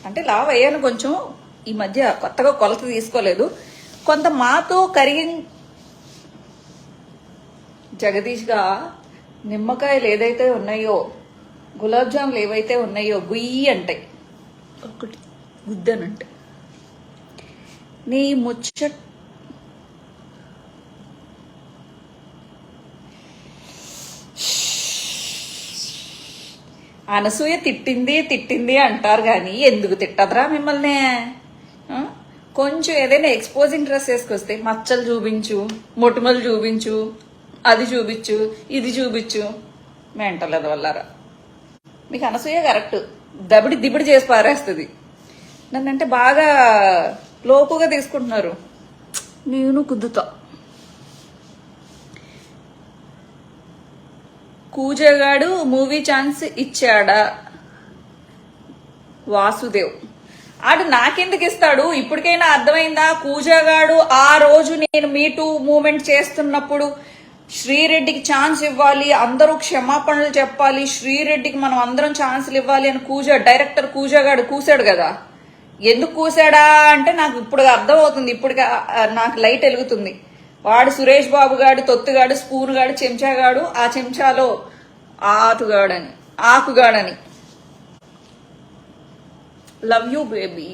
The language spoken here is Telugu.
అంటే లావ్ అయ్యాను కొంచెం, ఈ మధ్య కొత్తగా కొలత తీసుకోలేదు. కొంత మాతో కరిగి జగదీష్గా నిమ్మకాయలు ఏదైతే ఉన్నాయో, గులాబ్ జాములు ఏవైతే ఉన్నాయో గుయ్యి అంటాయి, ఒకటి గుద్దనంటే. నీ అనసూయ తిట్టింది అంటారు కానీ ఎందుకు తిట్టదురా మిమ్మల్ని? కొంచెం ఏదైనా ఎక్స్పోజింగ్ డ్రెస్ వేసుకొస్తే మచ్చలు చూపించు, మొటిమలు చూపించు, అది చూపించు, ఇది చూపించు, మెంటలేదు వల్లారా. మీకు అనసూయ కరెక్ట్, దిబిడి చేసి పారేస్తుంది. నన్నంటే బాగా లోపుగా తీసుకుంటున్నారు. నేను కుద్దుతా. కూజగాడు మూవీ ఛాన్స్ ఇచ్చాడా? వాసుదేవ్ ఆడు నాకెందుకు ఇస్తాడు? ఇప్పటికైనా అర్థమైందా? కూజగాడు ఆ రోజు నేను మీటూ మూమెంట్ చేస్తున్నప్పుడు శ్రీరెడ్డికి ఛాన్స్ ఇవ్వాలి, అందరూ క్షమాపణలు చెప్పాలి, శ్రీరెడ్డికి మనం అందరం ఛాన్సులు ఇవ్వాలి అని డైరెక్టర్ కూజగాడు కూసాడు కదా. ఎందుకు కూసాడా అంటే నాకు ఇప్పుడు అర్థం అవుతుంది, ఇప్పుడు నాకు లైట్ వెలుగుతుంది. వాడు సురేష్ బాబు గాడు, తొత్తుగాడు, స్పూన్ గాడు, చెంచాగాడు, ఆ చెంచాలో ఆకుగాడని. Love you baby.